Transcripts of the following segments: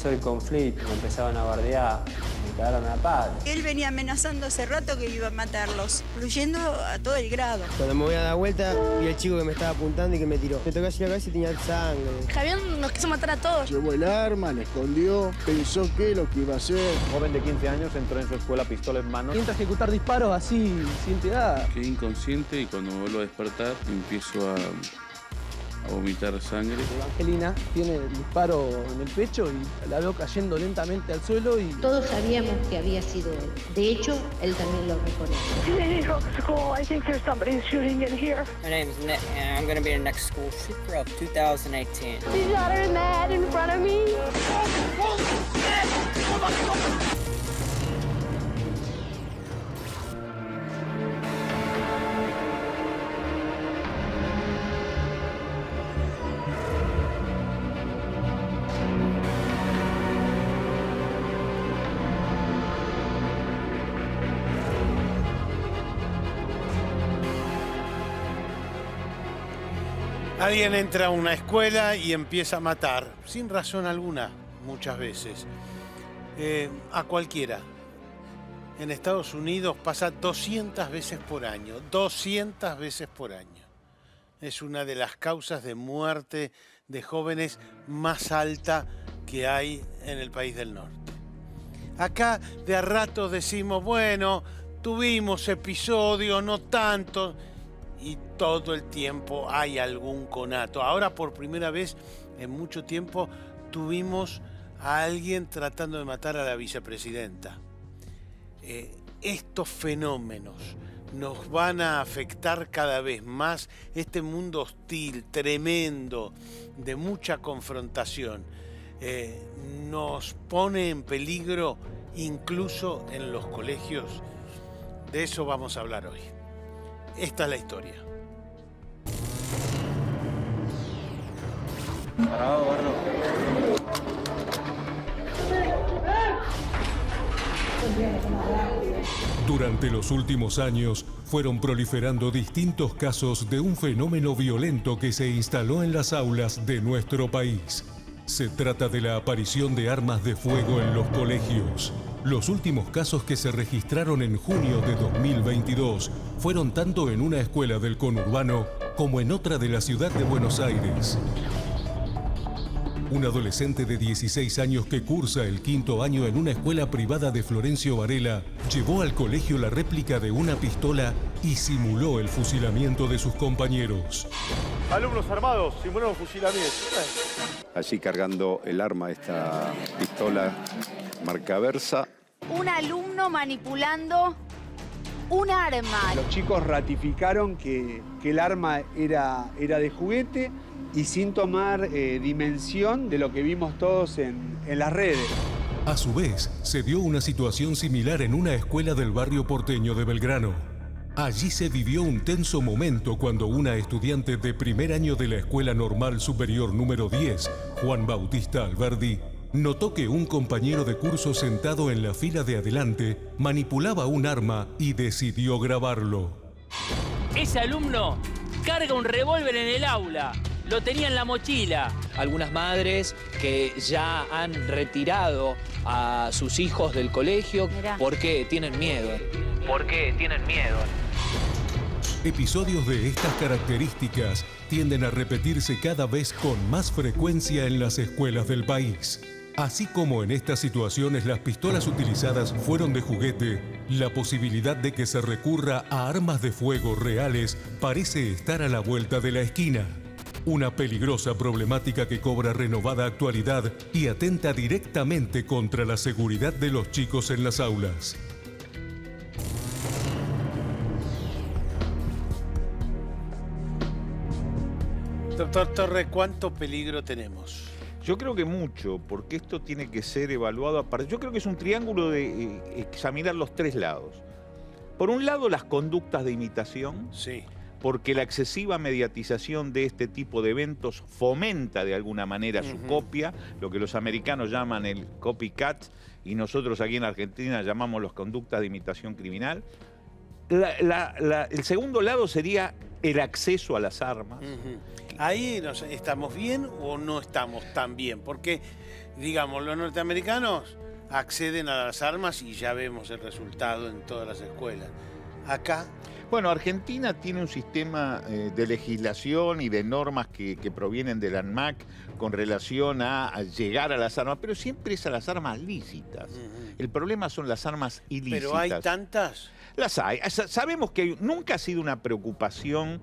empezó el conflicto, me empezaron a bardear, me cagaron a palo. Él venía amenazando hace rato que iba a matarlos, incluyendo a todo el grado. Cuando me voy a dar vuelta, vi al chico que me estaba apuntando y que me tiró. Me tocó así la cabeza y tenía sangre. Javier nos quiso matar a todos. Llevó el arma, la escondió, pensó que lo que iba a hacer. Un joven de 15 años entró en su escuela pistola en mano. Intenta ejecutar disparos así, sin piedad. Quedé inconsciente y cuando me vuelvo a despertar empiezo a vomitar sangre. Angelina tiene el disparo en el pecho y la veo cayendo lentamente al suelo y... Todos sabíamos que había sido él. De hecho, él también lo reconoce. My name is Nick and I'm going to be the next school shooter of 2018. She shot her in the head in front of me. Alguien entra a una escuela y empieza a matar, sin razón alguna, muchas veces, a cualquiera. En Estados Unidos pasa 200 veces por año, 200 veces por año. Es una de las causas de muerte de jóvenes más alta que hay en el país del norte. Acá de a ratos decimos, bueno, tuvimos episodios, no tanto, y todo el tiempo hay algún conato. Ahora por primera vez en mucho tiempo tuvimos a alguien tratando de matar a la vicepresidenta. Estos fenómenos nos van a afectar cada vez más. Este mundo hostil, tremendo, de mucha confrontación, nos pone en peligro incluso en los colegios. De eso vamos a hablar hoy. Esta es la historia. Parado, Barro. Durante los últimos años fueron proliferando distintos casos de un fenómeno violento que se instaló en las aulas de nuestro país. Se trata de la aparición de armas de fuego en los colegios. Los últimos casos que se registraron en junio de 2022 fueron tanto en una escuela del conurbano como en otra de la ciudad de Buenos Aires. Un adolescente de 16 años que cursa el 5º año en una escuela privada de Florencio Varela llevó al colegio la réplica de una pistola y simuló el fusilamiento de sus compañeros. Alumnos armados simularon fusilamiento. Allí cargando el arma, esta pistola marca Versa. Un alumno manipulando un arma. Los chicos ratificaron que el arma era de juguete y sin tomar dimensión de lo que vimos todos en las redes. A su vez, se dio una situación similar en una escuela del barrio porteño de Belgrano. Allí se vivió un tenso momento cuando una estudiante de primer año de la Escuela Normal Superior número 10, Juan Bautista Alberdi, notó que un compañero de curso sentado en la fila de adelante manipulaba un arma y decidió grabarlo. Ese alumno carga un revólver en el aula. Lo tenía en la mochila. Algunas madres que ya han retirado a sus hijos del colegio porque tienen miedo. Episodios de estas características tienden a repetirse cada vez con más frecuencia en las escuelas del país. Así como en estas situaciones las pistolas utilizadas fueron de juguete, la posibilidad de que se recurra a armas de fuego reales parece estar a la vuelta de la esquina. Una peligrosa problemática que cobra renovada actualidad y atenta directamente contra la seguridad de los chicos en las aulas. Doctor Torre, ¿cuánto peligro tenemos? Yo creo que mucho, porque esto tiene que ser evaluado aparte. Yo creo que es un triángulo de examinar los tres lados. Por un lado, las conductas de imitación. Sí. Porque la excesiva mediatización de este tipo de eventos fomenta de alguna manera su copia, lo que los americanos llaman el copycat, y nosotros aquí en Argentina llamamos las conductas de imitación criminal. El segundo lado sería el acceso a las armas. Ahí ¿estamos bien o no estamos tan bien? Porque digamos, los norteamericanos acceden a las armas y ya vemos el resultado en todas las escuelas. Acá... Bueno, Argentina tiene un sistema de legislación y de normas que provienen del ANMAC con relación a llegar a las armas, pero siempre es a las armas lícitas. El problema son las armas ilícitas. ¿Pero hay tantas? Las hay. Sabemos que nunca ha sido una preocupación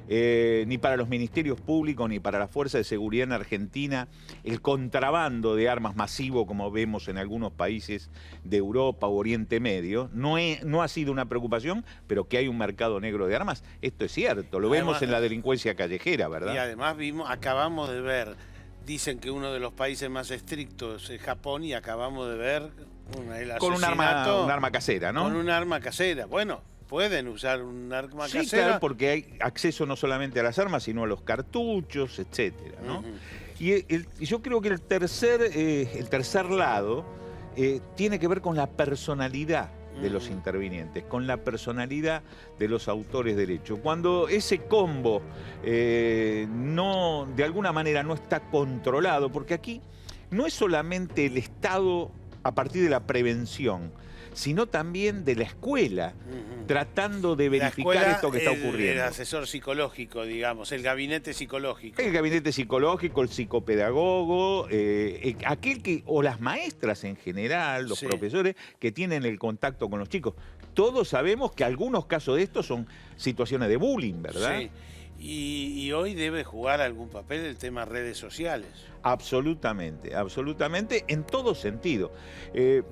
ni para los ministerios públicos ni para las fuerzas de seguridad en Argentina el contrabando de armas masivo como vemos en algunos países de Europa o Oriente Medio. No ha sido una preocupación, pero que hay un mercado negro de armas, esto es cierto, lo vemos en la delincuencia callejera, ¿verdad? Y además acabamos de ver, dicen que uno de los países más estrictos es Japón y acabamos de ver el asesinato con un arma casera, ¿no? Con un arma casera, bueno. Pueden usar un arma casera. Sí, claro, porque hay acceso no solamente a las armas, sino a los cartuchos, etcétera, ¿no? Y yo creo que el tercer lado tiene que ver con la personalidad de los intervinientes, con la personalidad de los autores de derecho. Cuando ese combo de alguna manera no está controlado, porque aquí no es solamente el Estado a partir de la prevención, sino también de la escuela, tratando de verificar esto que está ocurriendo. El asesor psicológico, digamos, el gabinete psicológico. El gabinete psicológico, el psicopedagogo, o las maestras en general, los profesores que tienen el contacto con los chicos. Todos sabemos que algunos casos de estos son situaciones de bullying, ¿verdad? Sí. Y hoy debe jugar algún papel el tema redes sociales. Absolutamente, absolutamente, en todo sentido.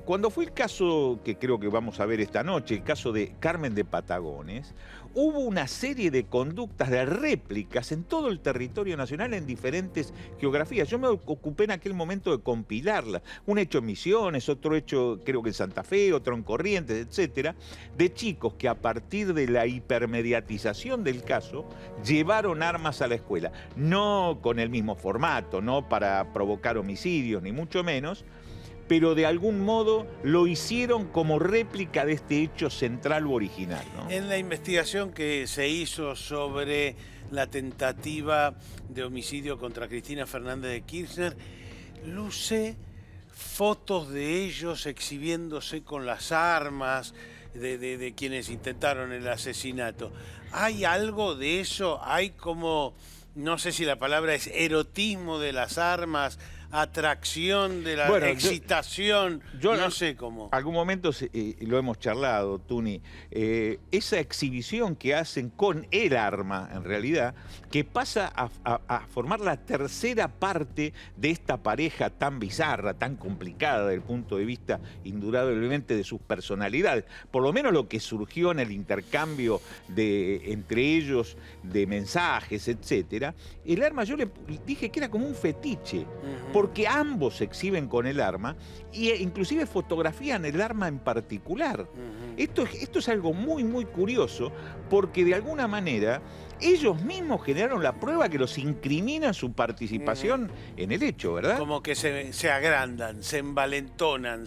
Cuando fue el caso que creo que vamos a ver esta noche, el caso de Carmen de Patagones, hubo una serie de conductas, de réplicas en todo el territorio nacional en diferentes geografías. Yo me ocupé en aquel momento de compilarlas. Un hecho en Misiones, otro hecho creo que en Santa Fe, otro en Corrientes, etcétera, de chicos que a partir de la hipermediatización del caso llevaron armas a la escuela. No con el mismo formato, no para provocar homicidios, ni mucho menos, pero de algún modo lo hicieron como réplica de este hecho central u original, ¿no? En la investigación que se hizo sobre la tentativa de homicidio contra Cristina Fernández de Kirchner, luce fotos de ellos exhibiéndose con las armas de quienes intentaron el asesinato. ¿Hay algo de eso? ¿Hay como, no sé si la palabra es erotismo de las armas, atracción de la excitación, yo no sé cómo? Algún momento lo hemos charlado, Tuni, esa exhibición que hacen con el arma, en realidad, que pasa a formar la tercera parte de esta pareja tan bizarra, tan complicada desde el punto de vista indudablemente de sus personalidades, por lo menos lo que surgió en el intercambio entre ellos de mensajes, etcétera. El arma, yo le dije que era como un fetiche, porque ambos se exhiben con el arma e inclusive fotografían el arma en particular. Esto es algo muy, muy curioso, porque de alguna manera ellos mismos generaron la prueba que los incrimina su participación en el hecho, ¿verdad? Como que se agrandan, se envalentonan,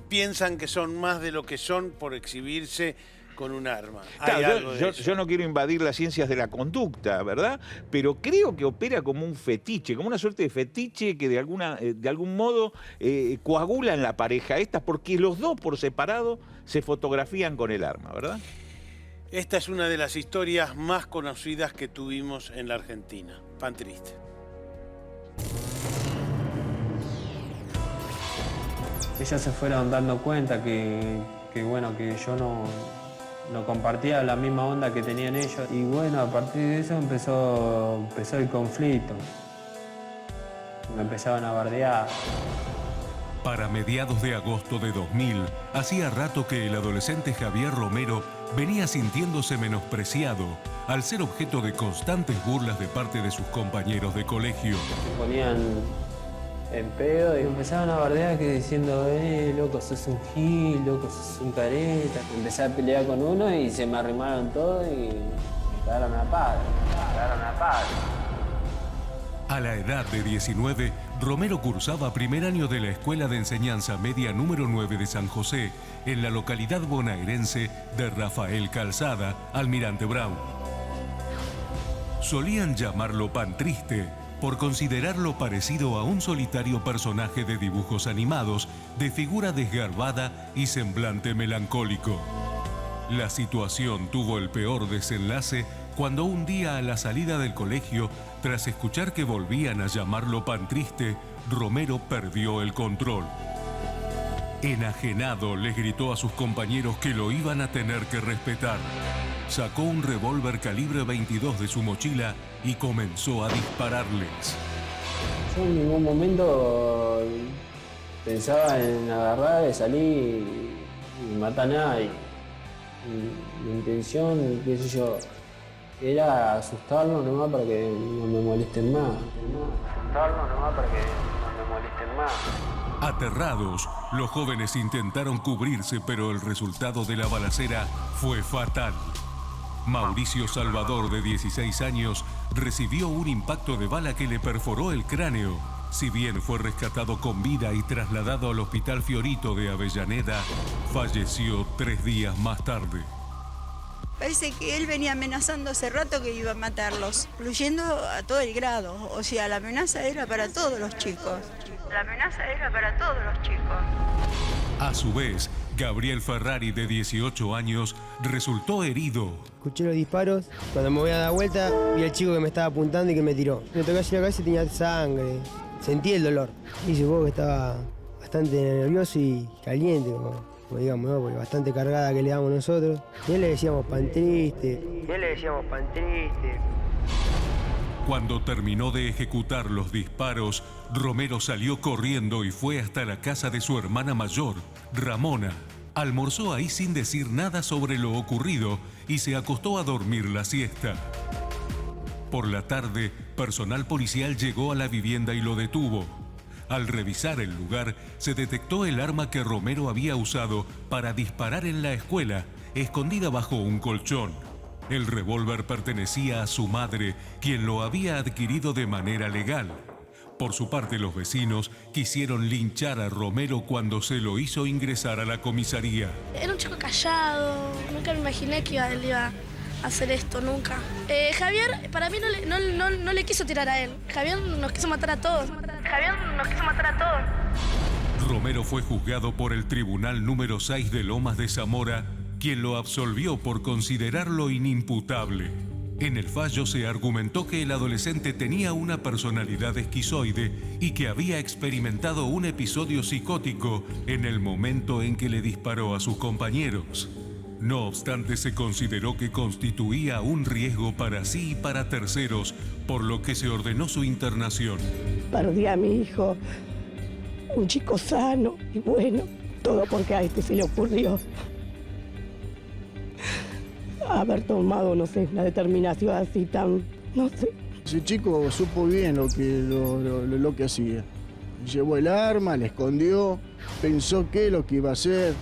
piensan que son más de lo que son por exhibirse con un arma. Claro, yo no quiero invadir las ciencias de la conducta, ¿verdad? Pero creo que opera como un fetiche, como una suerte de fetiche que de algún modo coagula en la pareja esta, porque los dos por separado se fotografían con el arma, ¿verdad? Esta es una de las historias más conocidas que tuvimos en la Argentina. Pan triste. Ellos se fueron dando cuenta que yo no compartía la misma onda que tenían ellos. Y bueno, a partir de eso empezó el conflicto. Me empezaban a bardear. Para mediados de agosto de 2000, hacía rato que el adolescente Javier Romero venía sintiéndose menospreciado al ser objeto de constantes burlas de parte de sus compañeros de colegio. Me ponían en pedo y empezaban a bardear diciendo, loco, sos un gil, loco, sos un careta. Empecé a pelear con uno y se me arrimaron todos y me cagaron a palo. A la edad de 19, Romero cursaba primer año de la Escuela de Enseñanza Media número 9 de San José, en la localidad bonaerense de Rafael Calzada, Almirante Brown. Solían llamarlo Pan Triste, por considerarlo parecido a un solitario personaje de dibujos animados, de figura desgarbada y semblante melancólico. La situación tuvo el peor desenlace cuando un día a la salida del colegio, tras escuchar que volvían a llamarlo Pan Triste, Romero perdió el control. Enajenado, les gritó a sus compañeros que lo iban a tener que respetar. Sacó un revólver calibre 22 de su mochila y comenzó a dispararles. Yo en ningún momento pensaba en agarrar, salir y matar a nadie. Mi intención, qué sé yo, era asustarlos nomás para que no me molesten más. Asustarlos nomás para que no me molesten más. Aterrados, los jóvenes intentaron cubrirse, pero el resultado de la balacera fue fatal. Mauricio Salvador, de 16 años, recibió un impacto de bala que le perforó el cráneo. Si bien fue rescatado con vida y trasladado al Hospital Fiorito de Avellaneda, falleció 3 días más tarde. Parece que él venía amenazando hace rato que iba a matarlos, incluyendo a todo el grado. O sea, la amenaza era para todos los chicos. La amenaza era para todos los chicos. A su vez, Gabriel Ferrari, de 18 años, resultó herido. Escuché los disparos. Cuando me voy a dar vuelta, vi al chico que me estaba apuntando y que me tiró. Me toqué así la cabeza y tenía sangre. Sentí el dolor. Y supongo que estaba bastante nervioso y caliente, como digamos, ¿no? Porque bastante cargada que le damos nosotros. Y a él le decíamos Pan Triste. Cuando terminó de ejecutar los disparos, Romero salió corriendo y fue hasta la casa de su hermana mayor, Ramona. Almorzó ahí sin decir nada sobre lo ocurrido y se acostó a dormir la siesta. Por la tarde, personal policial llegó a la vivienda y lo detuvo. Al revisar el lugar, se detectó el arma que Romero había usado para disparar en la escuela, escondida bajo un colchón. El revólver pertenecía a su madre, quien lo había adquirido de manera legal. Por su parte, los vecinos quisieron linchar a Romero cuando se lo hizo ingresar a la comisaría. Era un chico callado, nunca me imaginé que él iba a hacer esto, nunca. Javier, para mí no le quiso tirar a él. Javier nos quiso matar a todos. Romero fue juzgado por el Tribunal número 6 de Lomas de Zamora, quien lo absolvió por considerarlo inimputable. En el fallo se argumentó que el adolescente tenía una personalidad esquizoide y que había experimentado un episodio psicótico en el momento en que le disparó a sus compañeros. No obstante, se consideró que constituía un riesgo para sí y para terceros, por lo que se ordenó su internación. Perdí a mi hijo, un chico sano y bueno, todo porque a este se le ocurrió haber tomado, no sé, una determinación así tan, no sé. Ese chico supo bien lo que hacía. Llevó el arma, la escondió, pensó que lo que iba a hacer.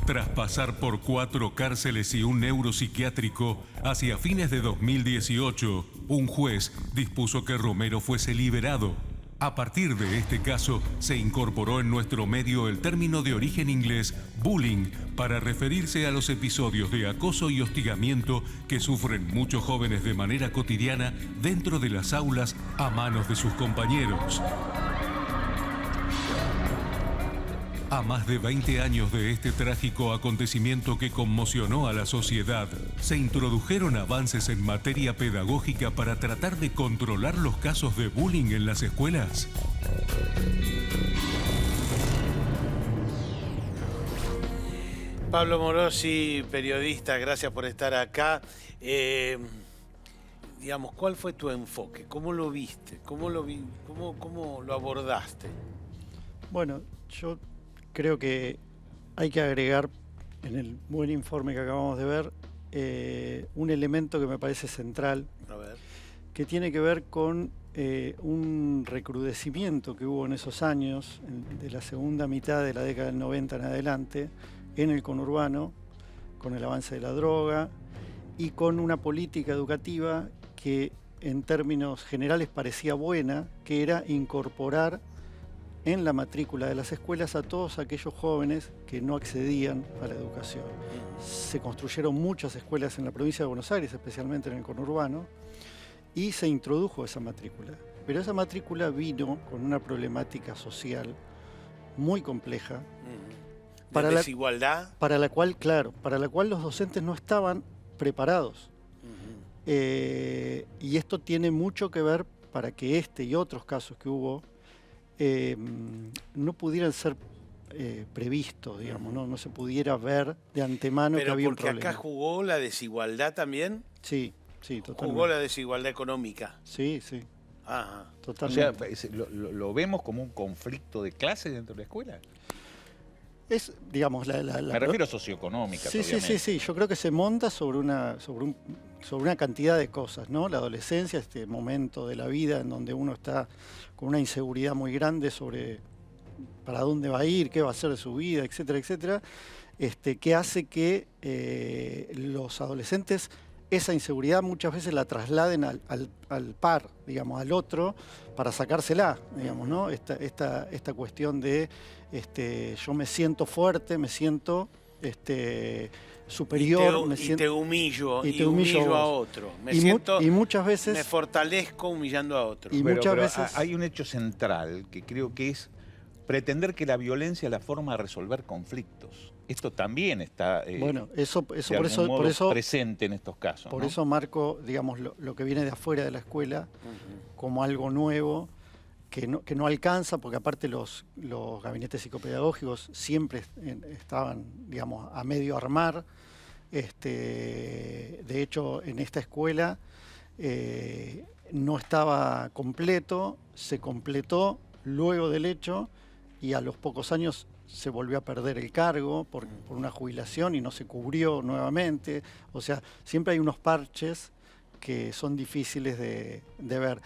Tras pasar por 4 cárceles y un neuropsiquiátrico, hacia fines de 2018, un juez dispuso que Romero fuese liberado. A partir de este caso, se incorporó en nuestro medio el término de origen inglés bullying para referirse a los episodios de acoso y hostigamiento que sufren muchos jóvenes de manera cotidiana dentro de las aulas a manos de sus compañeros. A más de 20 años de este trágico acontecimiento que conmocionó a la sociedad, se introdujeron avances en materia pedagógica para tratar de controlar los casos de bullying en las escuelas. Pablo Morosi, periodista, gracias por estar acá. Digamos, ¿cuál fue tu enfoque? ¿Cómo lo viste? ¿Cómo lo abordaste? Bueno, yo creo que hay que agregar en el buen informe que acabamos de ver un elemento que me parece central, que tiene que ver con un recrudecimiento que hubo en esos años, de la segunda mitad de la década del 90 en adelante, en el conurbano, con el avance de la droga y con una política educativa que en términos generales parecía buena, que era incorporar en la matrícula de las escuelas a todos aquellos jóvenes que no accedían a la educación. Se construyeron muchas escuelas en la provincia de Buenos Aires, especialmente en el conurbano, y se introdujo esa matrícula. pero esa matrícula vino con una problemática social muy compleja. ¿De desigualdad? Para la cual los docentes no estaban preparados. Y esto tiene mucho que ver para que este y otros casos que hubo no pudieran ser previstos, digamos, no se pudiera ver de antemano que había un problema. ¿Pero porque acá jugó la desigualdad también? Sí, totalmente. ¿Jugó la desigualdad económica? Sí. Ajá. Totalmente. O sea, ¿lo vemos como un conflicto de clase dentro de la escuela? Es, digamos, Me refiero a socioeconómica, obviamente. Sí. Yo creo que se monta sobre una cantidad de cosas, ¿no? La adolescencia, este momento de la vida en donde uno está con una inseguridad muy grande sobre para dónde va a ir, qué va a hacer de su vida, etcétera, etcétera, que hace que los adolescentes esa inseguridad muchas veces la trasladen al par, digamos, al otro, para sacársela, digamos, ¿no? Esta cuestión de yo me siento fuerte, me siento superior, y te humillo, y te humillo a otro. Y muchas veces me fortalezco humillando a otro. Y muchas veces hay un hecho central que creo que es pretender que la violencia es la forma de resolver conflictos. Esto también está bueno, eso por eso presente en estos casos. Por ¿no? eso marco, digamos, lo que viene de afuera de la escuela como algo nuevo que no alcanza, porque aparte los gabinetes psicopedagógicos siempre estaban, digamos, a medio armar. De hecho, en esta escuela no estaba completo, se completó luego del hecho y a los pocos años se volvió a perder el cargo por una jubilación y no se cubrió nuevamente. O sea, siempre hay unos parches que son difíciles de ver.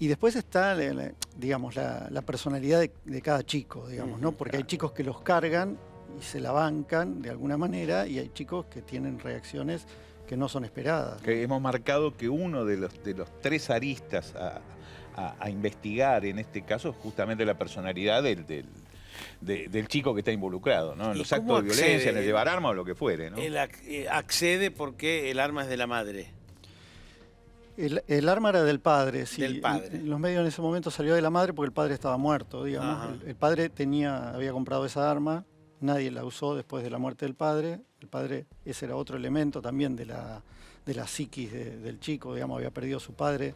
Y después está, digamos, la personalidad de cada chico, digamos, ¿no? Porque hay chicos que los cargan y se la bancan de alguna manera y hay chicos que tienen reacciones que no son esperadas. Que hemos marcado que uno de los tres aristas a investigar en este caso es justamente la personalidad del chico que está involucrado, ¿no? En los actos de violencia, en el llevar arma o lo que fuere, ¿no? Él accede porque el arma es de la madre. El arma era del padre, sí. Del padre. En los medios en ese momento salió de la madre porque el padre estaba muerto, digamos. El padre había comprado esa arma, nadie la usó después de la muerte del padre. El padre, ese era otro elemento también de la psiquis del chico, digamos, había perdido a su padre.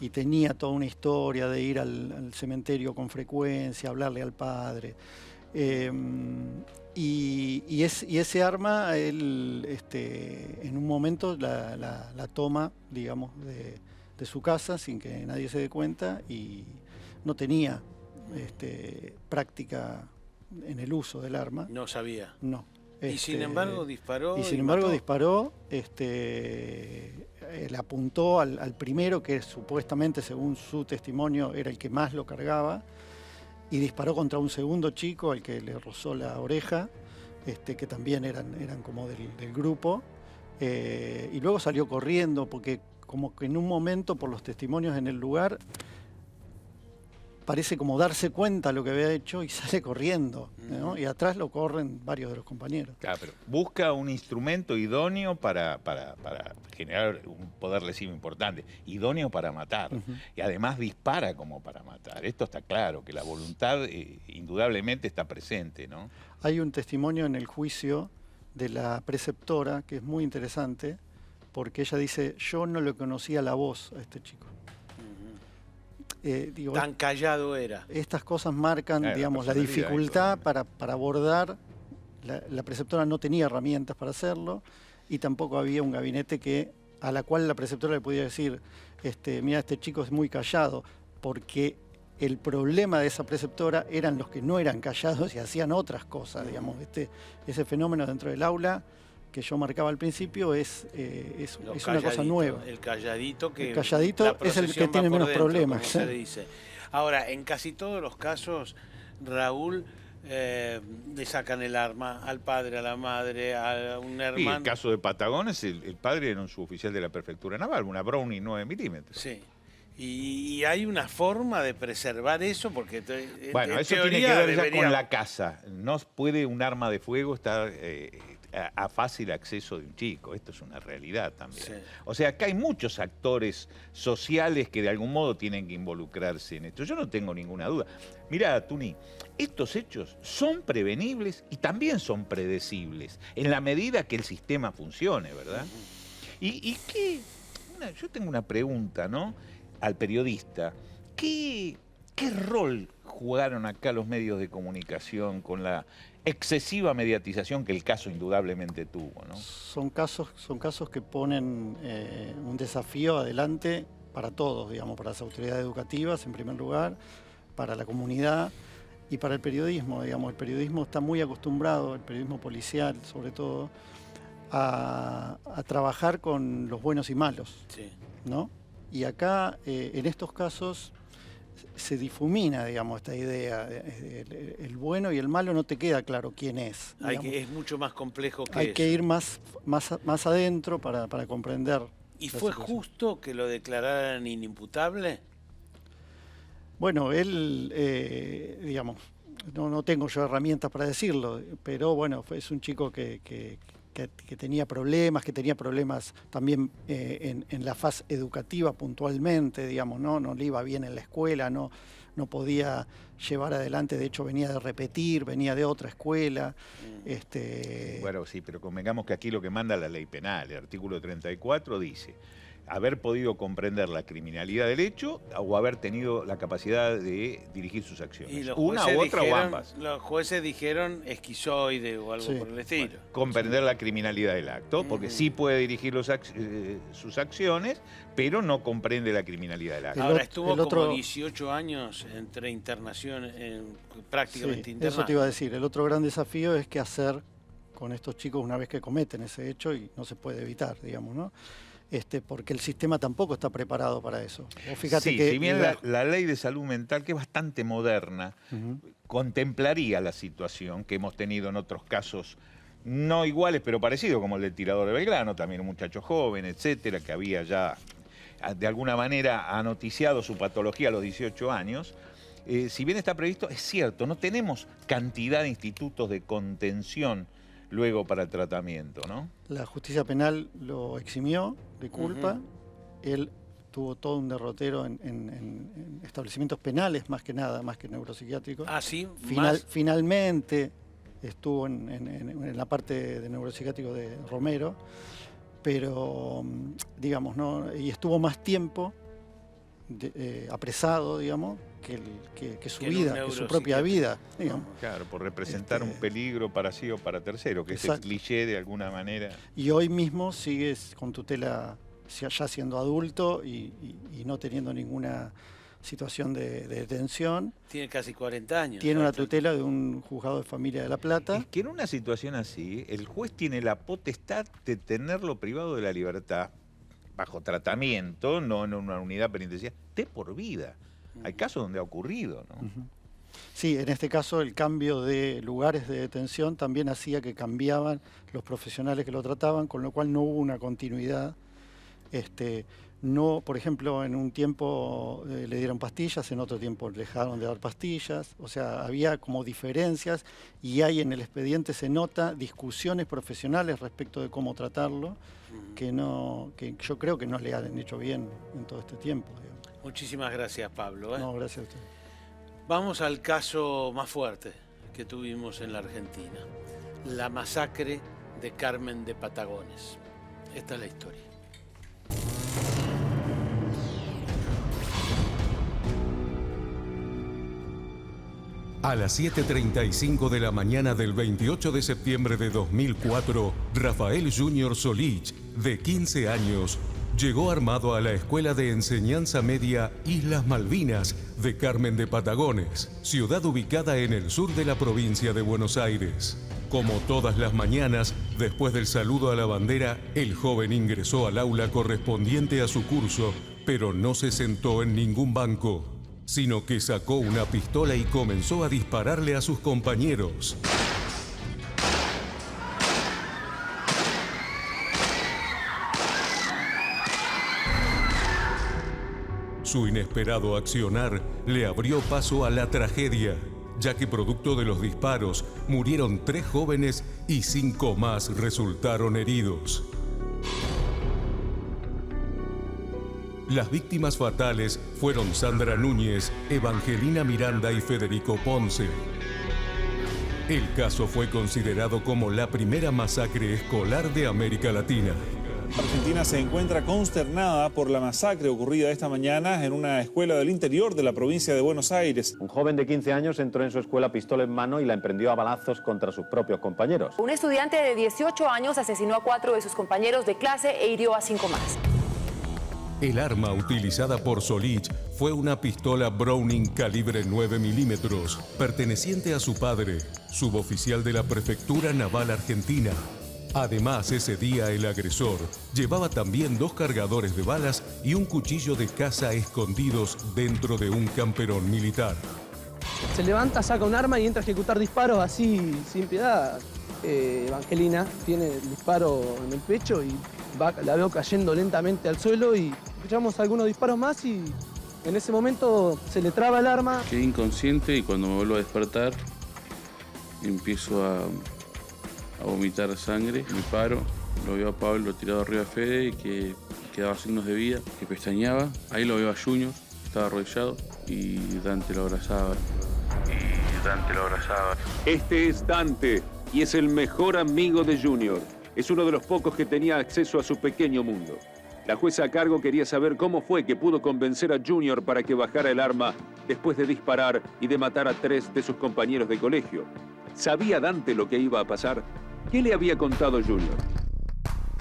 Y tenía toda una historia de ir al cementerio con frecuencia, hablarle al padre. Y ese arma, él en un momento la toma, digamos, de su casa sin que nadie se dé cuenta y no tenía práctica en el uso del arma. No sabía. No. Y sin embargo disparó. Y sin embargo disparó, le apuntó al primero que supuestamente, según su testimonio, era el que más lo cargaba. Y disparó contra un segundo chico al que le rozó la oreja, que también eran como del grupo. Y luego salió corriendo, porque como que en un momento, por los testimonios en el lugar, parece como darse cuenta de lo que había hecho y sale corriendo, ¿no? Y atrás lo corren varios de los compañeros. Claro, pero busca un instrumento idóneo para generar un poder lesivo importante, idóneo para matar. Y además dispara como para matar. Esto está claro, que la voluntad indudablemente está presente, ¿no? Hay un testimonio en el juicio de la preceptora que es muy interesante, porque ella dice, yo no le conocía la voz a este chico. Tan callado era. Estas cosas marcan, digamos, la dificultad para abordar. La preceptora no tenía herramientas para hacerlo y tampoco había un gabinete a la cual la preceptora le podía decir, mira, este chico es muy callado, porque el problema de esa preceptora eran los que no eran callados y hacían otras cosas, digamos. Ese fenómeno dentro del aula que yo marcaba al principio es una cosa nueva. El calladito es el que tiene menos problemas. Se dice. Ahora, en casi todos los casos, Raúl, le sacan el arma al padre, a la madre, a un hermano. Y el caso de Patagones, el padre era un suboficial de la prefectura naval, una Browning 9 milímetros. Sí. Y hay una forma de preservar eso, porque bueno, eso tiene que ver ya con la casa. No puede un arma de fuego estar a fácil acceso de un chico. Esto es una realidad también. Sí. O sea, acá hay muchos actores sociales que de algún modo tienen que involucrarse en esto. Yo no tengo ninguna duda. Mirá, Tuni, estos hechos son prevenibles y también son predecibles, en la medida que el sistema funcione, ¿verdad? ¿Y qué? Yo tengo una pregunta, ¿no? Al periodista. ¿Qué rol jugaron acá los medios de comunicación con la excesiva mediatización que el caso indudablemente tuvo, ¿no? Son casos que ponen un desafío adelante para todos, digamos, para las autoridades educativas en primer lugar, para la comunidad y para el periodismo, digamos. El periodismo está muy acostumbrado, el periodismo policial sobre todo, a trabajar con los buenos y malos, Sí. ¿no? Y acá, en estos casos, se difumina, digamos, esta idea. El bueno y el malo no te queda claro quién es. Es mucho más complejo que Hay eso. que ir más adentro para comprender. ¿Y la fue situación. justo que lo declararan inimputable? Bueno, él, digamos, no tengo yo herramientas para decirlo, pero bueno, es un chico que tenía problemas también en la fase educativa puntualmente, digamos, no le iba bien en la escuela, no podía llevar adelante, de hecho venía de repetir, venía de otra escuela. Bueno, sí, pero convengamos que aquí lo que manda la ley penal, el artículo 34 dice haber podido comprender la criminalidad del hecho o haber tenido la capacidad de dirigir sus acciones. Y Una u otra o ambas. Los jueces dijeron esquizoide o algo por el estilo. Bueno, comprender la criminalidad del acto, porque sí puede dirigir sus acciones, pero no comprende la criminalidad del acto. Ahora estuvo como 18 años entre internación, prácticamente internado. Eso te iba a decir. El otro gran desafío es qué hacer con estos chicos una vez que cometen ese hecho y no se puede evitar, digamos, ¿no? Porque el sistema tampoco está preparado para eso. Fíjate que si bien la ley de salud mental, que es bastante moderna, contemplaría la situación que hemos tenido en otros casos, no iguales, pero parecidos, como el del tirador de Belgrano, también un muchacho joven, etcétera, que había ya, de alguna manera, anoticiado su patología a los 18 años. Si bien está previsto, es cierto, no tenemos cantidad de institutos de contención luego para el tratamiento, ¿no? La justicia penal lo eximió de culpa. Él tuvo todo un derrotero en establecimientos penales, más que nada, más que neuropsiquiátricos. Ah, sí, finalmente estuvo en la parte de neuropsiquiátrico de Romero, pero, digamos, ¿no? Y estuvo más tiempo apresado, digamos, que su vida, que su propia vida, digamos. Claro, por representar un peligro para sí o para tercero, que Exacto. es el cliché de alguna manera. Y hoy mismo sigues con tutela, ya siendo adulto y no teniendo ninguna situación de detención. Tiene casi 40 años. Tiene una tutela de un juzgado de familia de La Plata. Es que en una situación así, el juez tiene la potestad de tenerlo privado de la libertad, bajo tratamiento, no en una unidad penitenciaria, de por vida. Hay casos donde ha ocurrido, ¿no? Sí, en este caso el cambio de lugares de detención también hacía que cambiaban los profesionales que lo trataban, con lo cual no hubo una continuidad. No, por ejemplo, en un tiempo le dieron pastillas, en otro tiempo le dejaron de dar pastillas, o sea, había como diferencias y hay en el expediente, se nota discusiones profesionales respecto de cómo tratarlo, que yo creo que no le han hecho bien en todo este tiempo. Digamos. Muchísimas gracias, Pablo. No, gracias a usted. Vamos al caso más fuerte que tuvimos en la Argentina, la masacre de Carmen de Patagones. Esta es la historia. A las 7:35 de la mañana del 28 de septiembre de 2004, Rafael Junior Solich, de 15 años, llegó armado a la Escuela de Enseñanza Media Islas Malvinas de Carmen de Patagones, ciudad ubicada en el sur de la provincia de Buenos Aires. Como todas las mañanas, después del saludo a la bandera, el joven ingresó al aula correspondiente a su curso, pero no se sentó en ningún banco, sino que sacó una pistola y comenzó a dispararle a sus compañeros. Su inesperado accionar le abrió paso a la tragedia. ya que producto de los disparos murieron 3 jóvenes y 5 más resultaron heridos. Las víctimas fatales fueron Sandra Núñez, Evangelina Miranda y Federico Ponce. El caso fue considerado como la primera masacre escolar de América Latina. Argentina se encuentra consternada por la masacre ocurrida esta mañana en una escuela del interior de la provincia de Buenos Aires. Un joven de 15 años entró en su escuela pistola en mano y la emprendió a balazos contra sus propios compañeros. Un estudiante de 18 años asesinó a 4 de sus compañeros de clase e hirió a 5 más. El arma utilizada por Solich fue una pistola Browning calibre 9 milímetros, perteneciente a su padre, suboficial de la Prefectura Naval Argentina. Además, ese día el agresor llevaba también 2 cargadores de balas y un cuchillo de caza escondidos dentro de un camperón militar. Se levanta, saca un arma y entra a ejecutar disparos así, sin piedad. Evangelina tiene el disparo en el pecho y la veo cayendo lentamente al suelo y escuchamos algunos disparos más y en ese momento se le traba el arma. Quedé inconsciente y cuando me vuelvo a despertar empiezo a vomitar sangre, me paro, lo veo a Pablo tirado arriba de Fede y que daba signos de vida, que pestañeaba. Ahí lo veo a Junior, estaba arrodillado y Dante lo abrazaba. Este es Dante y es el mejor amigo de Junior. Es uno de los pocos que tenía acceso a su pequeño mundo. La jueza a cargo quería saber cómo fue que pudo convencer a Junior para que bajara el arma después de disparar y de matar a 3 de sus compañeros de colegio. ¿Sabía Dante lo que iba a pasar? ¿Qué le había contado Junior?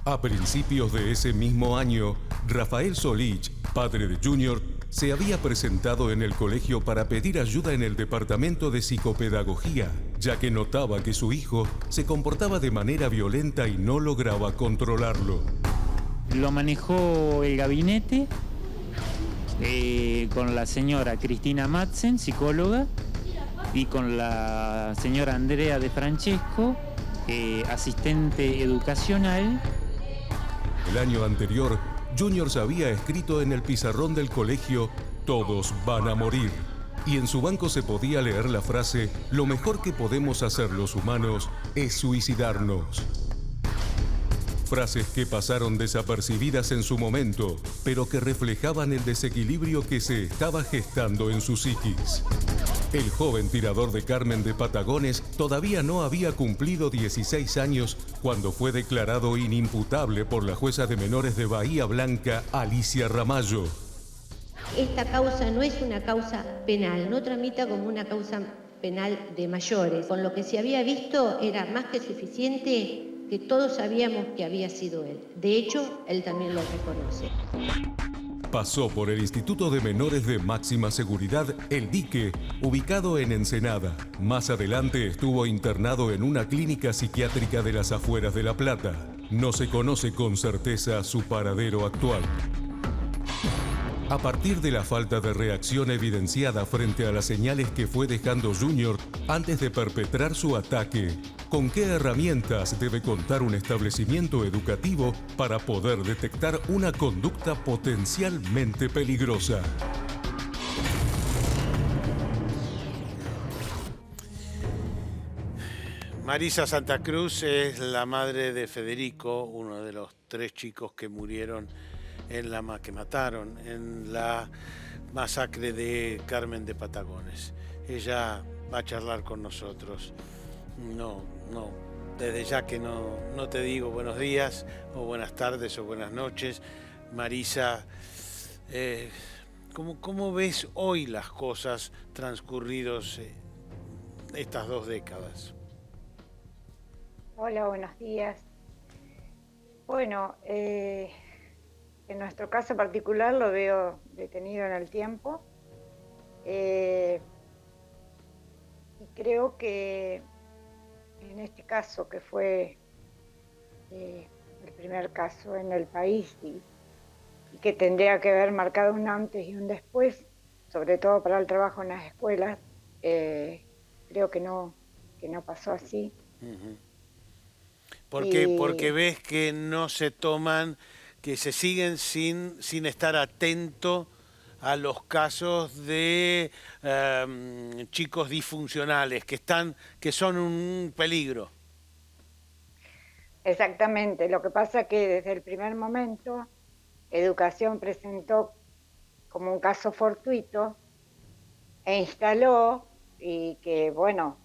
A principios de ese mismo año, Rafael Solich, padre de Junior, se había presentado en el colegio para pedir ayuda en el departamento de psicopedagogía, ya que notaba que su hijo se comportaba de manera violenta y no lograba controlarlo. Lo manejó el gabinete con la señora Cristina Madsen, psicóloga, y con la señora Andrea de Francesco, asistente educacional. El año anterior, Junior se había escrito en el pizarrón del colegio "Todos van a morir", y en su banco se podía leer la frase "Lo mejor que podemos hacer los humanos es suicidarnos". Frases que pasaron desapercibidas en su momento, pero que reflejaban el desequilibrio que se estaba gestando en su psiquis. El joven tirador de Carmen de Patagones todavía no había cumplido 16 años cuando fue declarado inimputable por la jueza de menores de Bahía Blanca, Alicia Ramallo. Esta causa no es una causa penal, no tramita como una causa penal de mayores. Con lo que se había visto era más que suficiente, que todos sabíamos que había sido él. De hecho, él también lo reconoce. Pasó por el Instituto de Menores de Máxima Seguridad, El Dique, ubicado en Ensenada. Más adelante estuvo internado en una clínica psiquiátrica de las afueras de La Plata. No se conoce con certeza su paradero actual. A partir de la falta de reacción evidenciada frente a las señales que fue dejando Junior antes de perpetrar su ataque, ¿con qué herramientas debe contar un establecimiento educativo para poder detectar una conducta potencialmente peligrosa? Marisa Santa Cruz es la madre de Federico, uno de los 3 chicos que murieron que mataron en la masacre de Carmen de Patagones. Ella va a charlar con nosotros. Desde ya que no te digo buenos días o buenas tardes o buenas noches. Marisa, ¿cómo ves hoy las cosas transcurridos estas 2 décadas? Hola, buenos días. Bueno, en nuestro caso particular lo veo detenido en el tiempo. Y creo que en este caso, que fue el primer caso en el país y que tendría que haber marcado un antes y un después, sobre todo para el trabajo en las escuelas, creo que no pasó así. Uh-huh. Porque ves que no se toman, que se siguen sin estar atento a los casos de chicos disfuncionales que son un peligro. Exactamente. Lo que pasa es que desde el primer momento Educación presentó como un caso fortuito e instaló, y que bueno,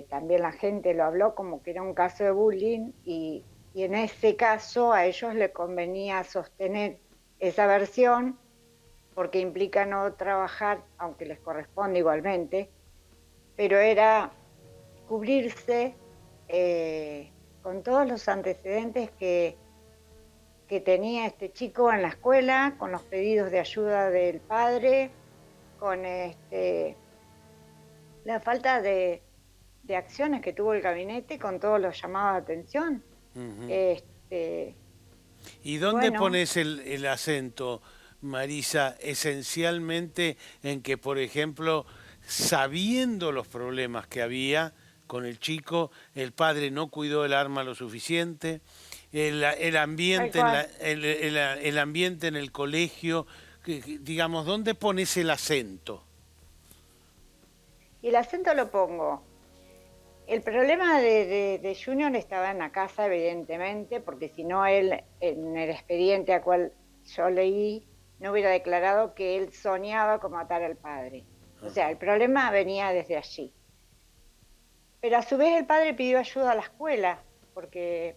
también la gente lo habló como que era un caso de bullying, y en ese caso a ellos les convenía sostener esa versión porque implica no trabajar, aunque les corresponde igualmente, pero era cubrirse con todos los antecedentes que tenía este chico en la escuela, con los pedidos de ayuda del padre, con la falta de acciones que tuvo el gabinete, con todos los llamados de atención. ¿Y dónde bueno, pones el acento, Marisa? Esencialmente en que, por ejemplo, sabiendo los problemas que había con el chico, el padre no cuidó el arma lo suficiente, el ambiente en el colegio, digamos, ¿dónde pones el acento? Y el acento lo pongo. El problema de Junior estaba en la casa, evidentemente, porque si no él, en el expediente a cual yo leí, no hubiera declarado que él soñaba con matar al padre. O sea, el problema venía desde allí. Pero a su vez el padre pidió ayuda a la escuela, porque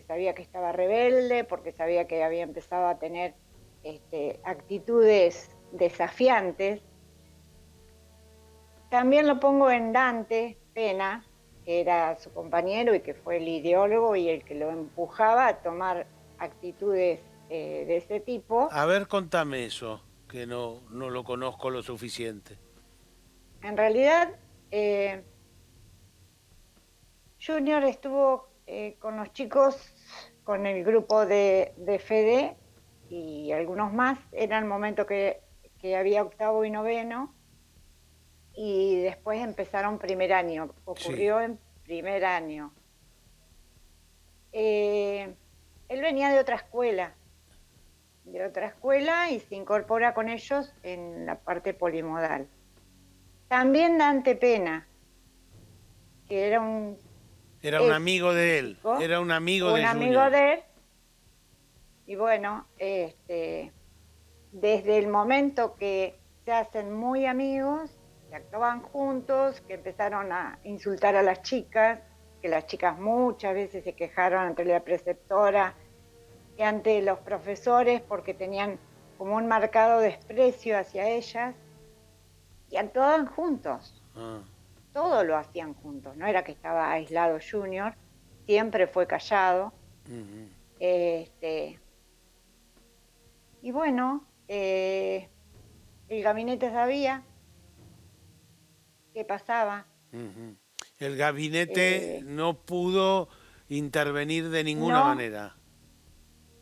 sabía que estaba rebelde, porque sabía que había empezado a tener actitudes desafiantes. También lo pongo en Dante Pena, que era su compañero y que fue el ideólogo y el que lo empujaba a tomar actitudes de ese tipo. A ver, contame eso, que no lo conozco lo suficiente. En realidad, Junior estuvo con los chicos, con el grupo de Fede y algunos más. Era el momento que había octavo y noveno, y después empezaron primer año. Ocurrió en primer año. Él venía de otra escuela y se incorpora con ellos en la parte polimodal. También Dante Pena, que era un amigo de él, era un amigo de Junior. Un amigo de él. Y bueno, desde el momento que se hacen muy amigos, que actuaban juntos, que empezaron a insultar a las chicas, que las chicas muchas veces se quejaron ante la preceptora y ante los profesores porque tenían como un marcado desprecio hacia ellas, y actuaban juntos. Todo lo hacían juntos, no era que estaba aislado Junior, siempre fue callado. Y bueno, el gabinete sabía qué pasaba. El gabinete no pudo intervenir de ninguna manera.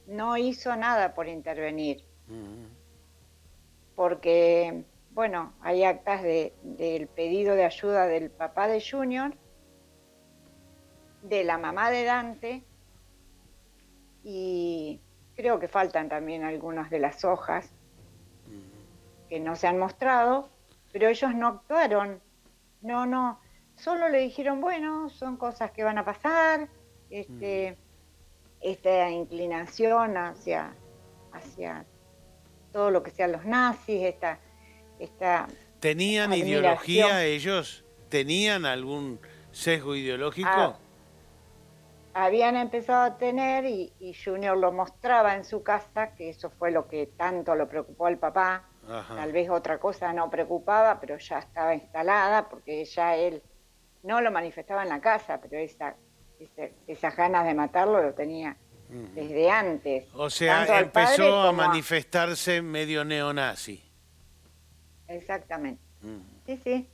No hizo nada por intervenir. Porque, bueno, hay actas del pedido de ayuda del papá de Junior, de la mamá de Dante, y creo que faltan también algunas de las hojas que no se han mostrado, pero ellos no actuaron. No, solo le dijeron, bueno, son cosas que van a pasar, esta inclinación hacia todo lo que sean los nazis, esta ¿Tenían ideología ellos? ¿Tenían algún sesgo ideológico? Habían empezado a tener, y Junior lo mostraba en su casa, que eso fue lo que tanto lo preocupó al papá. Tal vez otra cosa no preocupaba, pero ya estaba instalada, porque ya él no lo manifestaba en la casa, pero esas ganas de matarlo lo tenía desde antes. O sea, empezó a manifestarse medio neonazi. Exactamente. Sí.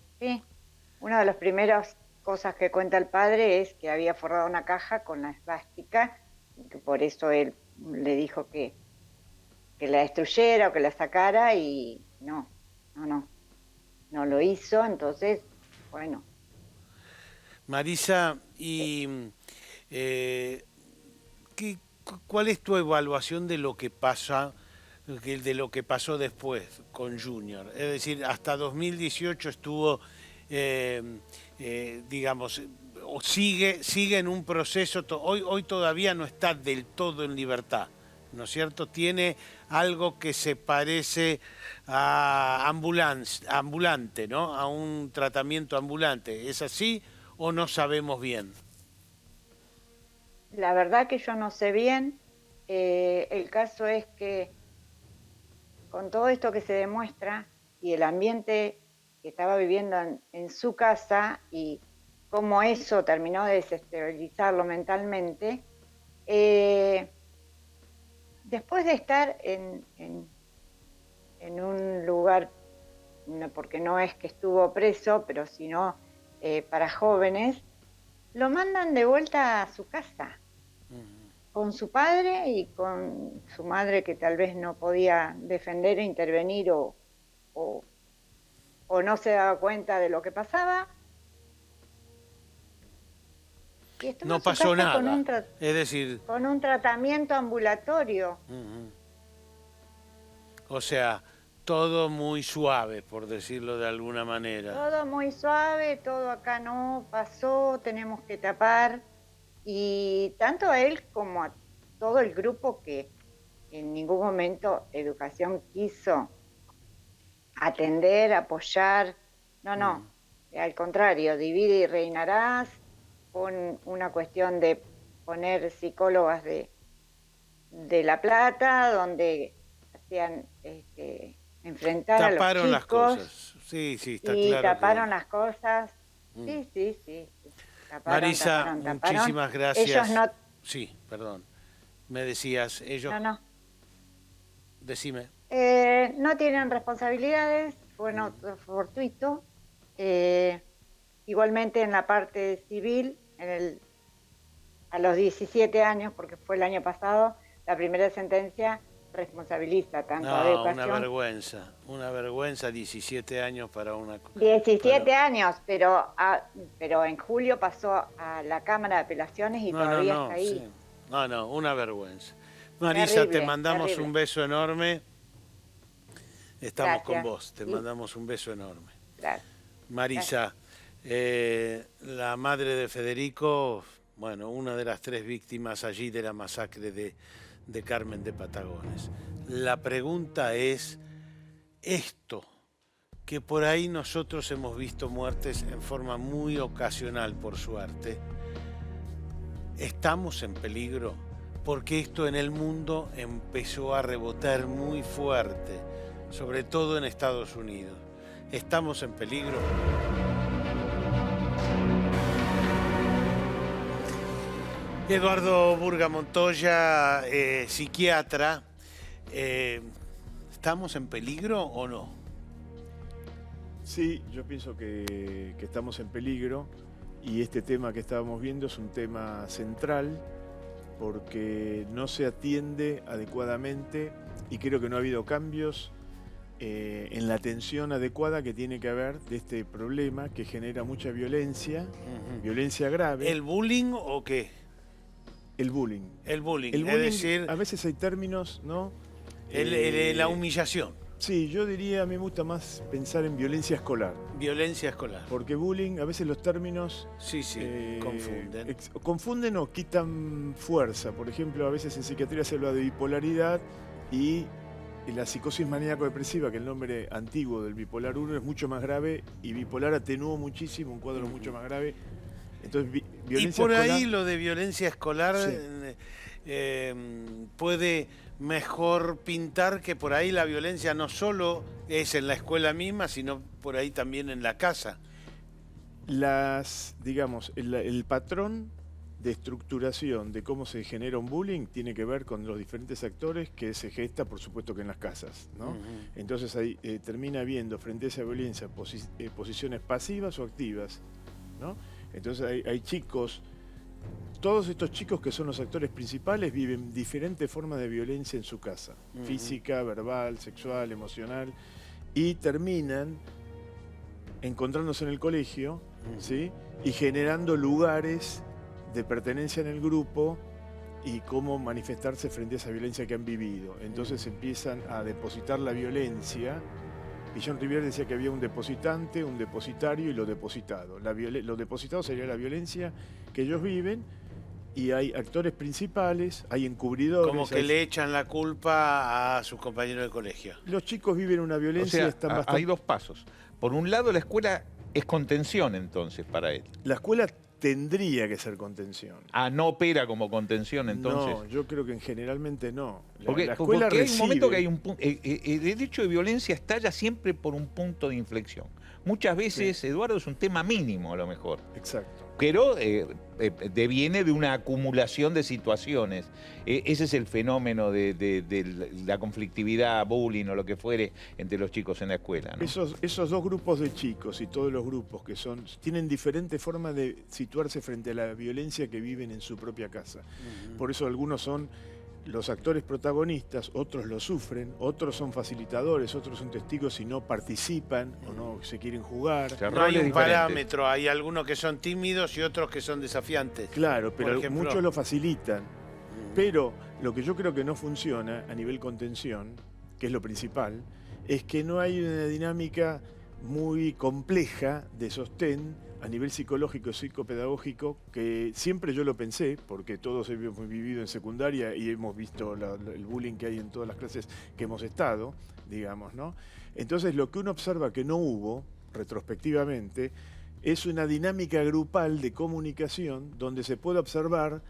Una de las primeras cosas que cuenta el padre es que había forrado una caja con la esvástica, que por eso él le dijo que la destruyera o que la sacara, y no lo hizo. Entonces, bueno. Marisa, y ¿cuál es tu evaluación de lo que pasa de lo que pasó después con Junior. Es decir, hasta 2018 estuvo, digamos, o sigue en un proceso, hoy todavía no está del todo en libertad, ¿no es cierto? Tiene algo que se parece a ambulante, ¿no? A un tratamiento ambulante. ¿Es así o no sabemos bien? La verdad que yo no sé bien. El caso es que con todo esto que se demuestra y el ambiente que estaba viviendo en su casa y cómo eso terminó de desestabilizarlo mentalmente, después de estar en un lugar, porque no es que estuvo preso, pero sino para jóvenes, lo mandan de vuelta a su casa, con su padre y con su madre, que tal vez no podía defender e intervenir o no se daba cuenta de lo que pasaba. Y no pasó nada, es decir... Con un tratamiento ambulatorio. O sea, todo muy suave, por decirlo de alguna manera. Todo muy suave, todo acá no pasó, tenemos que tapar. Y tanto a él como a todo el grupo que en ningún momento Educación quiso atender, apoyar. No, al contrario, divide y reinarás, con una cuestión de poner psicólogas de La Plata, donde hacían enfrentar taparon a los chicos. las cosas. Sí, está y claro. Taparon las cosas. Sí. Marisa, muchísimas gracias. Ellos no... Sí, perdón. Me decías, ellos... No. Decime. No tienen responsabilidades, fue fortuito. Igualmente en la parte civil, a los 17 años, porque fue el año pasado, la primera sentencia responsabiliza tanto a Educación. Una vergüenza, 17 años para una... 17 años, pero en julio pasó a la Cámara de Apelaciones y todavía está ahí. Sí. No, una vergüenza. Marisa, terrible, te mandamos terrible. un beso enorme. Estamos Gracias. con vos, te mandamos un beso enorme. Gracias. Marisa, la madre de Federico, bueno, una de las 3 víctimas allí de la masacre de Carmen de Patagones. La pregunta es, esto, que por ahí nosotros hemos visto muertes en forma muy ocasional, por suerte, ¿estamos en peligro? Porque esto en el mundo empezó a rebotar muy fuerte, sobre todo en Estados Unidos. ¿Estamos en peligro? Eduardo Burga Montoya, psiquiatra, ¿estamos en peligro o no? Sí, yo pienso que estamos en peligro y este tema que estábamos viendo es un tema central porque no se atiende adecuadamente y creo que no ha habido cambios en la atención adecuada que tiene que haber de este problema que genera mucha violencia, violencia grave. ¿El bullying o qué? El bullying. El bullying, El bullying, es decir... a veces hay términos, ¿no? La humillación. Sí, yo diría, a mí me gusta más pensar en violencia escolar. Violencia escolar. Porque bullying, a veces los términos... Sí, confunden. Confunden o quitan fuerza. Por ejemplo, a veces en psiquiatría se habla de bipolaridad y la psicosis maníaco-depresiva, que el nombre antiguo del bipolar 1 es mucho más grave y bipolar atenuó muchísimo, un cuadro mucho más grave. Entonces, violencia y por escolar, ahí lo de violencia escolar puede mejor pintar que por ahí la violencia no solo es en la escuela misma, sino por ahí también en la casa. Digamos, el patrón de estructuración de cómo se genera un bullying tiene que ver con los diferentes actores que se gesta, por supuesto, que en las casas, ¿no? Entonces ahí termina habiendo frente a esa violencia posiciones pasivas o activas, ¿no? Entonces hay chicos, todos estos chicos que son los actores principales viven diferentes formas de violencia en su casa, física, verbal, sexual, emocional, y terminan encontrándose en el colegio, ¿sí? Y generando lugares de pertenencia en el grupo y cómo manifestarse frente a esa violencia que han vivido. Entonces empiezan a depositar la violencia. Y John Rivière decía que había un depositante, un depositario y lo depositado. Lo depositado sería la violencia que ellos viven, y hay actores principales, hay encubridores. Como que le echan la culpa a sus compañeros de colegio. Los chicos viven una violencia, O sea, hay dos pasos. Por un lado, la escuela es contención entonces para él. La escuela tendría que ser contención. ¿No opera como contención entonces? No, yo creo que generalmente no. Porque hay un momento que hay un punto. El hecho de violencia estalla siempre por un punto de inflexión. Muchas veces, Eduardo, es un tema mínimo a lo mejor. Exacto. Pero deviene de una acumulación de situaciones. Ese es el fenómeno de la conflictividad, bullying o lo que fuere entre los chicos en la escuela, ¿no? Esos dos grupos de chicos y todos los grupos que tienen diferentes formas de situarse frente a la violencia que viven en su propia casa. Por eso algunos son los actores protagonistas, otros lo sufren, otros son facilitadores, otros son testigos y no participan o no se quieren jugar. No hay un parámetro, hay algunos que son tímidos y otros que son desafiantes. Claro, pero muchos lo facilitan. Pero lo que yo creo que no funciona a nivel contención, que es lo principal, es que no hay una dinámica muy compleja de sostén a nivel psicológico, psicopedagógico, que siempre yo lo pensé, porque todos hemos vivido en secundaria y hemos visto el bullying que hay en todas las clases que hemos estado, digamos, ¿no? Entonces lo que uno observa que no hubo, retrospectivamente, es una dinámica grupal de comunicación donde se puede observar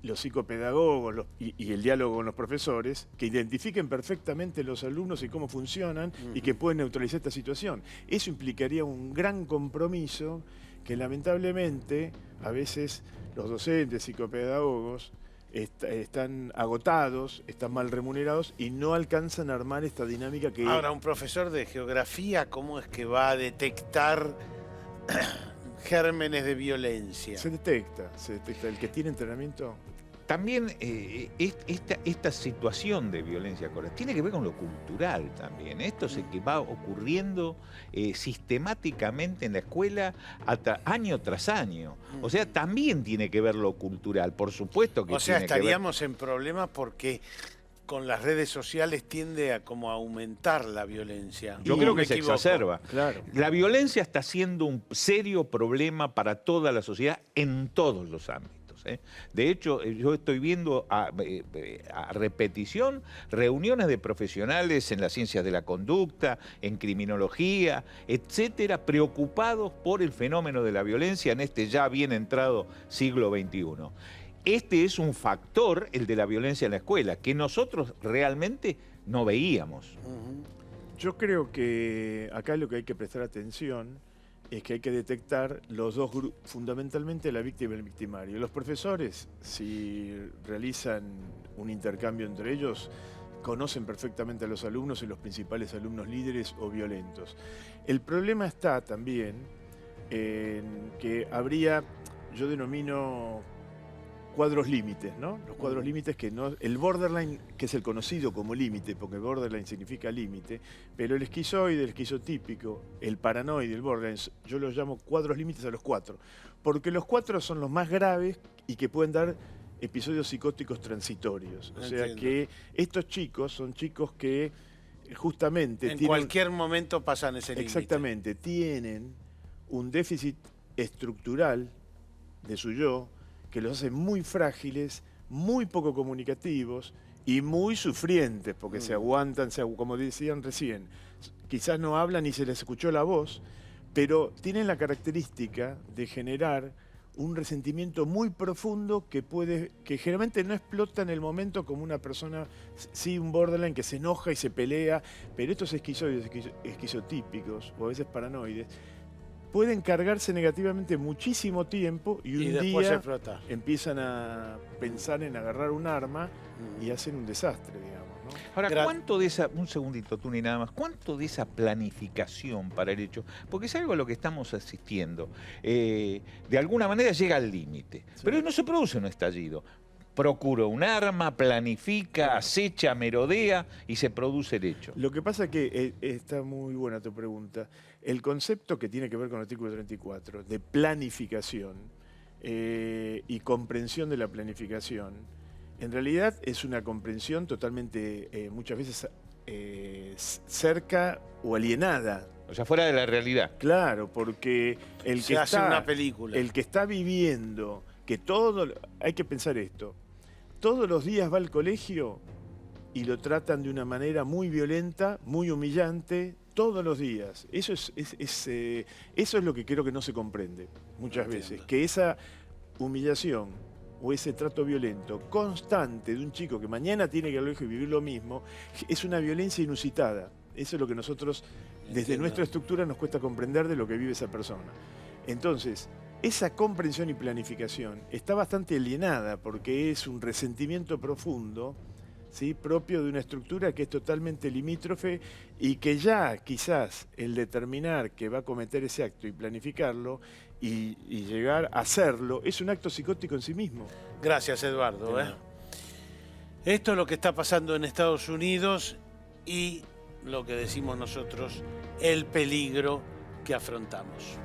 los psicopedagogos y el diálogo con los profesores, que identifiquen perfectamente los alumnos y cómo funcionan y que pueden neutralizar esta situación. Eso implicaría un gran compromiso que lamentablemente a veces los docentes, psicopedagogos, están agotados, están mal remunerados y no alcanzan a armar esta dinámica que... Ahora, un profesor de geografía, ¿cómo es que va a detectar gérmenes de violencia? Se detecta. El que tiene entrenamiento... También esta situación de violencia escolar tiene que ver con lo cultural también. Esto es que va ocurriendo sistemáticamente en la escuela año tras año. O sea, también tiene que ver lo cultural, por supuesto que o sea, tiene que ver. estaríamos en problemas porque con las redes sociales tiende a como aumentar la violencia. Yo creo que se exacerba. Claro. La violencia está siendo un serio problema para toda la sociedad en todos los ámbitos. De hecho, yo estoy viendo a repetición reuniones de profesionales en las ciencias de la conducta, en criminología, etcétera, preocupados por el fenómeno de la violencia en este ya bien entrado siglo XXI. Este es un factor, el de la violencia en la escuela, que nosotros realmente no veíamos. Yo creo que acá lo que hay que prestar atención es que hay que detectar los dos grupos, fundamentalmente la víctima y el victimario. Los profesores, si realizan un intercambio entre ellos, conocen perfectamente a los alumnos y los principales alumnos líderes o violentos. El problema está también en que habría, yo denomino cuadros límites, ¿no? Los cuadros límites que no... El borderline, que es el conocido como límite, porque borderline significa límite, pero el esquizoide, el esquizotípico, el paranoide, el borderline, yo los llamo cuadros límites a los 4, porque los 4 son los más graves y que pueden dar episodios psicóticos transitorios. O sea que estos chicos son chicos que justamente... En cualquier momento pasan ese límite. Exactamente, tienen un déficit estructural de su yo, que los hace muy frágiles, muy poco comunicativos y muy sufrientes, porque se aguantan, como decían recién, quizás no hablan ni se les escuchó la voz, pero tienen la característica de generar un resentimiento muy profundo que generalmente no explota en el momento como una persona, sí, un borderline que se enoja y se pelea, pero estos esquizoides, esquizotípicos o a veces paranoides, pueden cargarse negativamente muchísimo tiempo y un día empiezan a pensar en agarrar un arma y hacen un desastre, digamos, ¿no? Ahora, ¿cuánto de esa, un segundito, Tuni, nada más, cuánto de esa planificación para el hecho? Porque es algo a lo que estamos asistiendo. De alguna manera llega al límite, pero no se produce un estallido. Procura un arma, planifica, acecha, merodea y se produce el hecho. Lo que pasa es que está muy buena tu pregunta. El concepto que tiene que ver con el artículo 34 de planificación y comprensión de la planificación En realidad es una comprensión totalmente, muchas veces, cerca o alienada. O sea, fuera de la realidad. Claro, porque el que hace una película. El que está viviendo, que todo, hay que pensar esto, todos los días va al colegio y lo tratan de una manera muy violenta, muy humillante, todos los días. Eso es lo que creo que no se comprende muchas veces, que esa humillación o ese trato violento constante de un chico que mañana tiene que ir al colegio y vivir lo mismo, es una violencia inusitada. Eso es lo que nosotros, desde nuestra estructura, nos cuesta comprender de lo que vive esa persona. Entonces, esa comprensión y planificación está bastante alienada porque es un resentimiento profundo, ¿sí?, propio de una estructura que es totalmente limítrofe y que ya quizás el determinar que va a cometer ese acto y planificarlo y llegar a hacerlo es un acto psicótico en sí mismo. Gracias, Eduardo. Esto es lo que está pasando en Estados Unidos y lo que decimos nosotros, el peligro que afrontamos.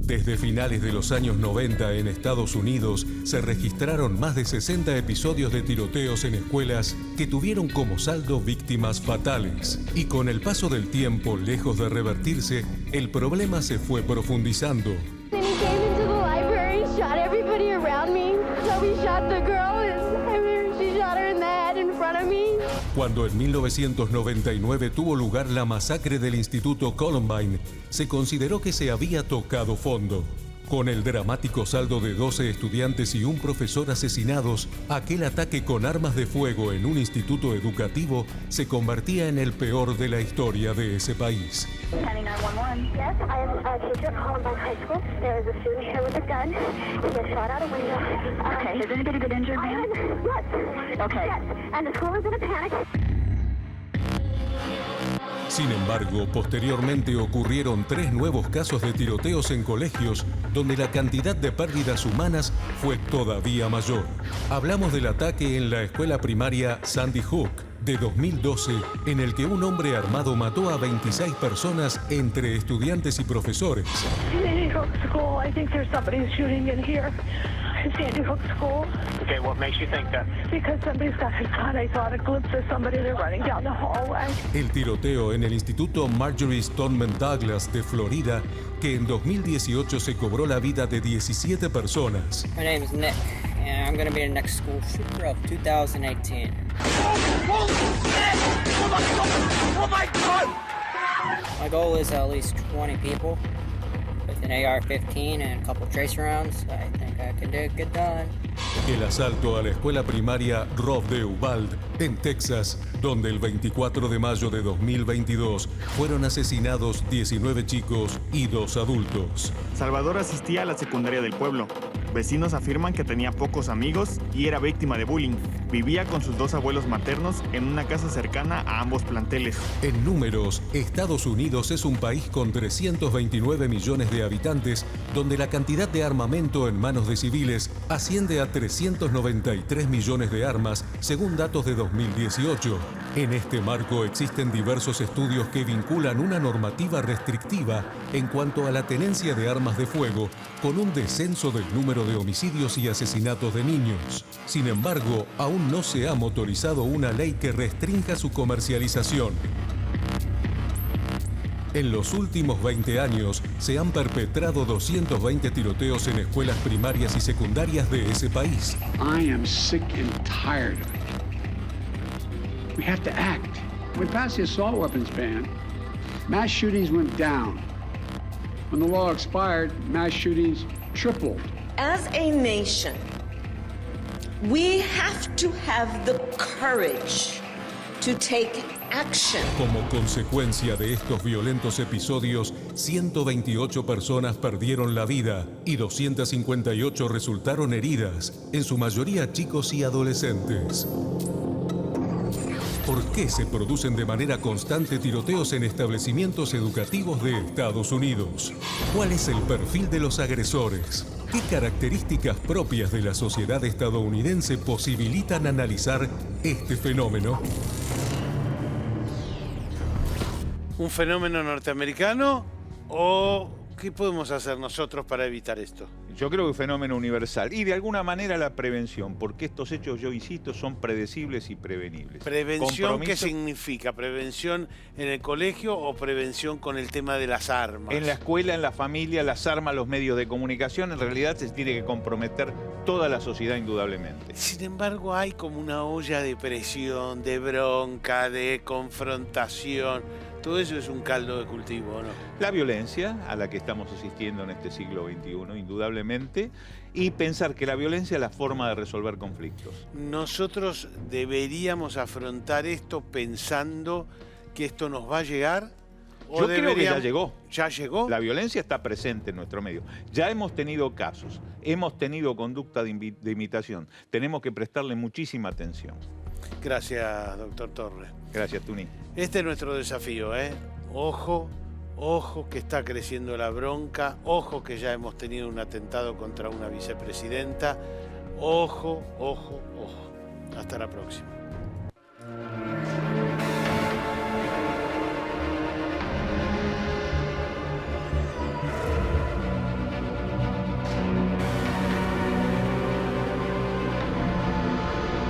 Desde finales de los años 90 en Estados Unidos se registraron más de 60 episodios de tiroteos en escuelas que tuvieron como saldo víctimas fatales. Y con el paso del tiempo, lejos de revertirse, el problema se fue profundizando. Cuando en 1999 tuvo lugar la masacre del Instituto Columbine, se consideró que se había tocado fondo. Con el dramático saldo de 12 estudiantes y un profesor asesinados, aquel ataque con armas de fuego en un instituto educativo se convertía en el peor de la historia de ese país. Sin embargo, posteriormente ocurrieron 3 nuevos casos de tiroteos en colegios donde la cantidad de pérdidas humanas fue todavía mayor. Hablamos del ataque en la escuela primaria Sandy Hook de 2012, en el que un hombre armado mató a 26 personas entre estudiantes y profesores. Sandy Hook School. Okay, what makes you think that? Because somebody's got a gun. I saw a glimpse of somebody. They're running down the hallway. El tiroteo en el Instituto Marjory Stoneman Douglas de Florida, que en 2018 se cobró la vida de 17 personas. My name is Nick, and I'm going to be the next school shooter of 2018. Oh my God! My goal is at least 20 people with an AR-15 and a couple tracer rounds. I think I can get done. El asalto a la escuela primaria Rob de Uvalde, en Texas, donde el 24 de mayo de 2022 fueron asesinados 19 chicos y 2 adultos. Salvador asistía a la secundaria del pueblo. Vecinos afirman que tenía pocos amigos y era víctima de bullying. Vivía con sus 2 abuelos maternos en una casa cercana a ambos planteles. En números, Estados Unidos es un país con 329 millones de habitantes, donde la cantidad de armamento en manos de civiles asciende a 393 millones de armas, según datos de 2018. En este marco existen diversos estudios que vinculan una normativa restrictiva en cuanto a la tenencia de armas de fuego con un descenso del número de homicidios y asesinatos de niños. Sin embargo, aún no se ha motorizado una ley que restrinja su comercialización. En los últimos 20 años se han perpetrado 220 tiroteos en escuelas primarias y secundarias de ese país. I am sick and tired of it. We have to act. When we passed the assault weapons ban, mass shootings went down. When the law expired, mass shootings tripled. As a nation, we have to have the courage to take action. Como consecuencia de estos violentos episodios, 128 personas perdieron la vida y 258 resultaron heridas, en su mayoría chicos y adolescentes. ¿Por qué se producen de manera constante tiroteos en establecimientos educativos de Estados Unidos? ¿Cuál es el perfil de los agresores? ¿Qué características propias de la sociedad estadounidense posibilitan analizar este fenómeno? un fenómeno norteamericano o qué podemos hacer nosotros para evitar esto? Yo creo que es un fenómeno universal y de alguna manera la prevención, porque estos hechos, yo insisto, son predecibles y prevenibles. ¿Prevención qué significa? ¿Prevención en el colegio o prevención con el tema de las armas? En la escuela, en la familia, las armas, los medios de comunicación, en realidad se tiene que comprometer toda la sociedad indudablemente. Sin embargo, hay como una olla de presión, de bronca, de confrontación. Todo eso es un caldo de cultivo, ¿no? La violencia a la que estamos asistiendo en este siglo XXI, indudablemente, y pensar que la violencia es la forma de resolver conflictos. Nosotros deberíamos afrontar esto pensando que esto nos va a llegar. Yo creo que ya llegó. ¿Ya llegó? La violencia está presente en nuestro medio. Ya hemos tenido casos, hemos tenido conducta de imitación. Tenemos que prestarle muchísima atención. Gracias, doctor Torres. Gracias, Tuni. Este es nuestro desafío, ¿eh? Ojo, ojo que está creciendo la bronca, ojo que ya hemos tenido un atentado contra una vicepresidenta. Ojo, ojo, ojo. Hasta la próxima.